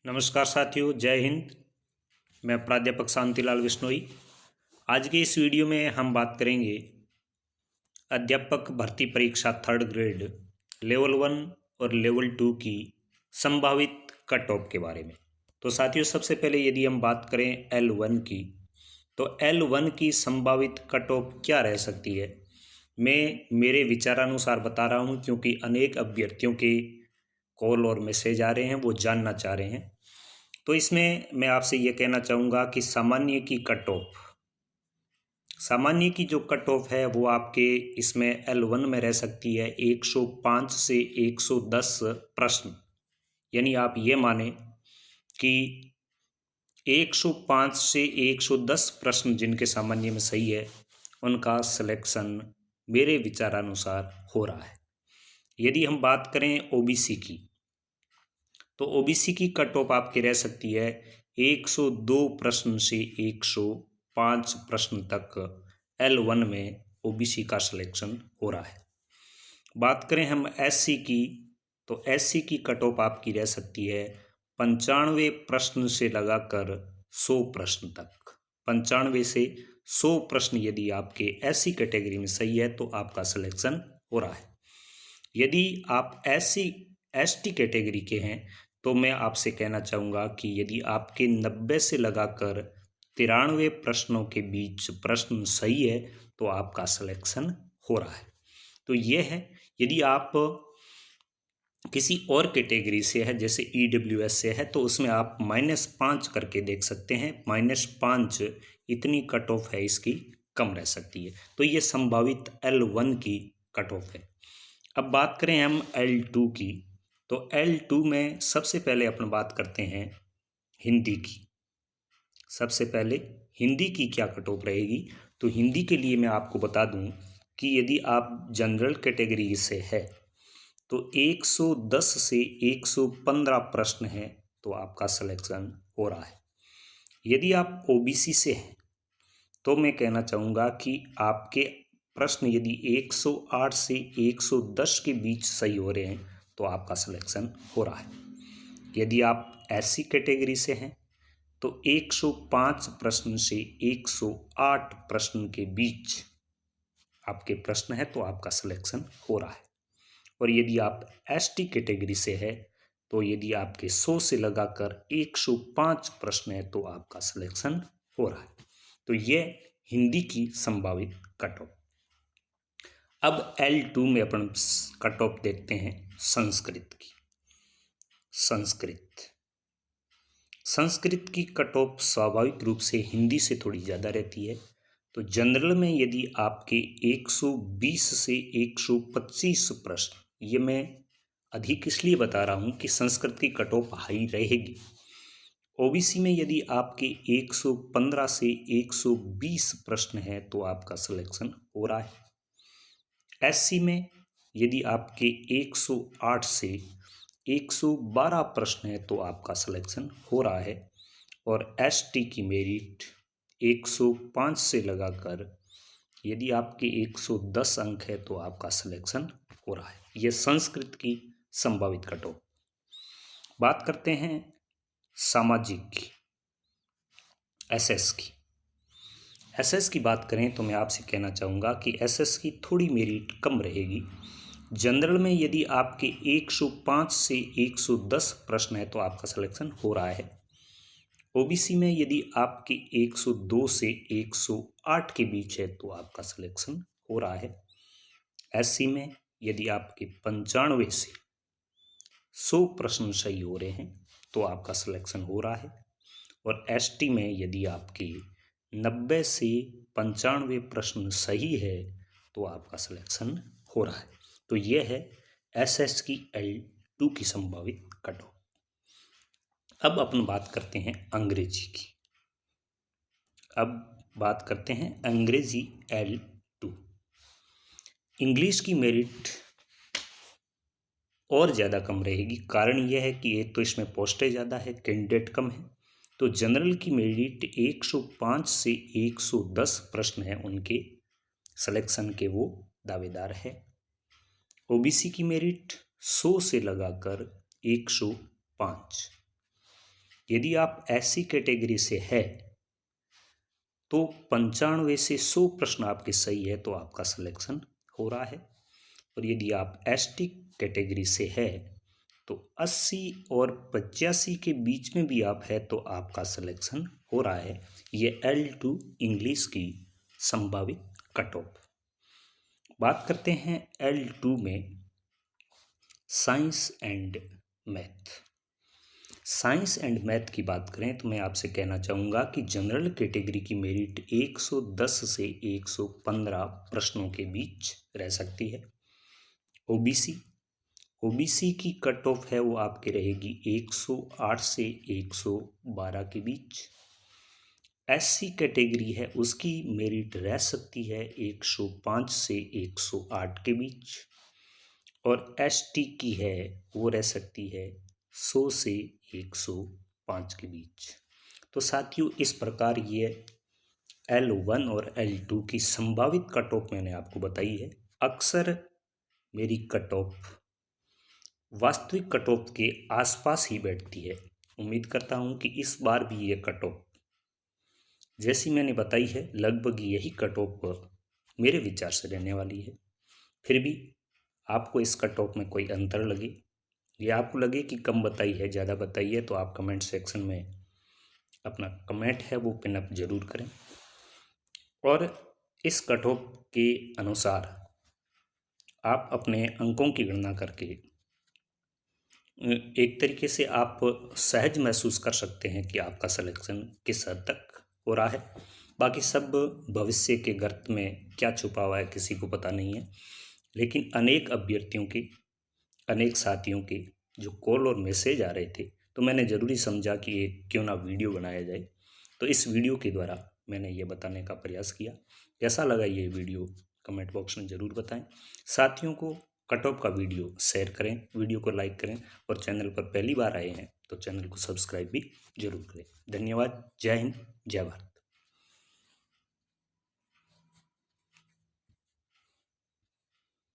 नमस्कार साथियों, जय हिंद। मैं प्राध्यापक शांतिलाल विश्नोई। आज के इस वीडियो में हम बात करेंगे अध्यापक भर्ती परीक्षा थर्ड ग्रेड लेवल 1 और लेवल 2 की संभावित कट ऑफ के बारे में। तो साथियों, सबसे पहले यदि हम बात करें L1 की, तो L1 की संभावित कट ऑफ क्या रह सकती है, मैं मेरे विचारानुसार बता रहा हूँ, क्योंकि अनेक अभ्यर्थियों के कॉल और मैसेज आ रहे हैं, वो जानना चाह रहे हैं। तो इसमें मैं आपसे ये कहना चाहूँगा कि सामान्य की जो कट ऑफ है वो आपके इसमें L1 में रह सकती है 105 से 110 प्रश्न। यानी आप ये माने कि 105 से 110 प्रश्न जिनके सामान्य में सही है, उनका सिलेक्शन मेरे विचारानुसार हो रहा है। यदि हम बात करें ओबीसी की, तो ओबीसी की कट ऑफ आपकी रह सकती है 102 प्रश्न से 105 प्रश्न तक L1 में ओबीसी का सिलेक्शन हो रहा है। बात करें हम एससी की, तो एससी की कट ऑफ आपकी रह सकती है 95 प्रश्न से लगाकर 100 प्रश्न तक। 95 से 100 प्रश्न यदि आपके एससी कैटेगरी में सही है तो आपका सिलेक्शन हो रहा है। यदि आप एससी एसटी कैटेगरी के हैं तो मैं आपसे कहना चाहूँगा कि यदि आपके 90 से लगाकर 93 प्रश्नों के बीच प्रश्न सही है तो आपका सिलेक्शन हो रहा है। तो ये है। यदि आप किसी और कैटेगरी से है, जैसे EWS से है, तो उसमें आप -5 करके देख सकते हैं। -5 इतनी कट ऑफ है इसकी, कम रह सकती है। तो ये संभावित L1 की कट ऑफ है। अब बात करें हम L2 की, तो L2 में सबसे पहले अपन बात करते हैं हिंदी की। सबसे पहले हिंदी की क्या कट ऑफ रहेगी, तो हिंदी के लिए मैं आपको बता दूं कि यदि आप जनरल कैटेगरी से है तो 110 से 115 प्रश्न हैं तो आपका सिलेक्शन हो रहा है। यदि आप ओबीसी से हैं तो मैं कहना चाहूँगा कि आपके प्रश्न यदि 108 से 110 के बीच सही हो रहे हैं तो आपका सिलेक्शन हो रहा है। यदि आप एससी कैटेगरी से हैं तो 105 प्रश्न से 108 प्रश्न के बीच आपके प्रश्न है तो आपका सिलेक्शन हो रहा है। और यदि आप एसटी कैटेगरी से है तो यदि आपके 100 से लगाकर 105 प्रश्न है तो आपका सिलेक्शन हो रहा है। तो ये हिंदी की संभावित कट ऑफ। अब L2 में अपन कट ऑफ देखते हैं संस्कृत की। संस्कृत की कट ऑफ स्वाभाविक रूप से हिंदी से थोड़ी ज़्यादा रहती है। तो जनरल में यदि आपके 120 से 125 प्रश्न, ये मैं अधिक इसलिए बता रहा हूँ कि संस्कृत की कट ऑफ हाई रहेगी। ओबीसी में यदि आपके 115 से 120 प्रश्न हैं तो आपका सिलेक्शन हो रहा है। एससी में यदि आपके 108 से 112 प्रश्न हैं तो आपका सिलेक्शन हो रहा है। और एसटी की मेरिट 105 से लगाकर यदि आपके 110 अंक है तो आपका सिलेक्शन हो रहा है। यह संस्कृत की संभावित कट ऑफ। बात करते हैं सामाजिक की, एसएस की बात करें तो मैं आपसे कहना चाहूँगा कि एसएस की थोड़ी मेरिट कम रहेगी। जनरल में यदि आपके 105 से 110 प्रश्न है तो आपका सिलेक्शन हो रहा है। ओबीसी में यदि आपके 102 से 108 के बीच है तो आपका सिलेक्शन हो रहा है। एससी में यदि आपके 95 से 100 प्रश्न सही हो रहे हैं तो आपका सिलेक्शन हो रहा है। और एसटी में यदि आपके 90 से 95 प्रश्न सही है तो आपका सिलेक्शन हो रहा है। तो यह है एसएस की L2 की संभावित कट ऑफ। अब अपन बात करते हैं अंग्रेजी की। अंग्रेजी L2। इंग्लिश की मेरिट और ज़्यादा कम रहेगी। कारण यह है कि एक तो इसमें पोस्टें ज़्यादा है, कैंडिडेट कम है। तो जनरल की मेरिट 105 से 110 प्रश्न हैं उनके सिलेक्शन के, वो दावेदार है। ओबीसी की मेरिट 100 से लगाकर 105। यदि आप SC कैटेगरी से है तो 95 से 100 प्रश्न आपके सही है तो आपका सिलेक्शन हो रहा है। और यदि आप ST कैटेगरी से है तो 80 और 85 के बीच में भी आप है तो आपका सिलेक्शन हो रहा है। ये L2 इंग्लिश की संभावित कट ऑफ। बात करते हैं L2 में science and math. Science and math की बात करें तो मैं आपसे कहना चाहूँगा कि जनरल कैटेगरी की मेरिट 110 से 115 प्रश्नों के बीच रह सकती है। ओबीसी की कट ऑफ है वो आपके रहेगी 108 से 112 के बीच। SC कैटेगरी है उसकी मेरिट रह सकती है 105 से 108 के बीच। और ST की है वो रह सकती है 100 से 105 के बीच। तो साथियों इस प्रकार ये L1 और L2 की संभावित कट ऑफ मैंने आपको बताई है। अक्सर मेरी कट ऑफ वास्तविक कट ऑफ के आसपास ही बैठती है। उम्मीद करता हूँ कि इस बार भी ये कट ऑफ जैसी मैंने बताई है लगभग यही कट ऑफ मेरे विचार से रहने वाली है। फिर भी आपको इस कट ऑफ में कोई अंतर लगे या आपको लगे कि कम बताई है ज़्यादा बताई है तो आप कमेंट सेक्शन में अपना कमेंट है वो पिन अप जरूर करें। और इस कट ऑफ के अनुसार आप अपने अंकों की गणना करके एक तरीके से आप सहज महसूस कर सकते हैं कि आपका सिलेक्शन किस हद तक हो रहा है। बाकी सब भविष्य के गर्त में क्या छुपा हुआ है किसी को पता नहीं है। लेकिन अनेक अभ्यर्थियों के अनेक साथियों के जो कॉल और मैसेज आ रहे थे तो मैंने ज़रूरी समझा कि एक क्यों ना वीडियो बनाया जाए। तो इस वीडियो के द्वारा मैंने ये बताने का प्रयास किया। कैसा लगा ये वीडियो कमेंट बॉक्स में ज़रूर बताएं। साथियों को कट ऑफ का वीडियो शेयर करें, वीडियो को लाइक करें और चैनल पर पहली बार आए हैं तो चैनल को सब्सक्राइब भी जरूर करें। धन्यवाद। जय हिंद, जय भारत।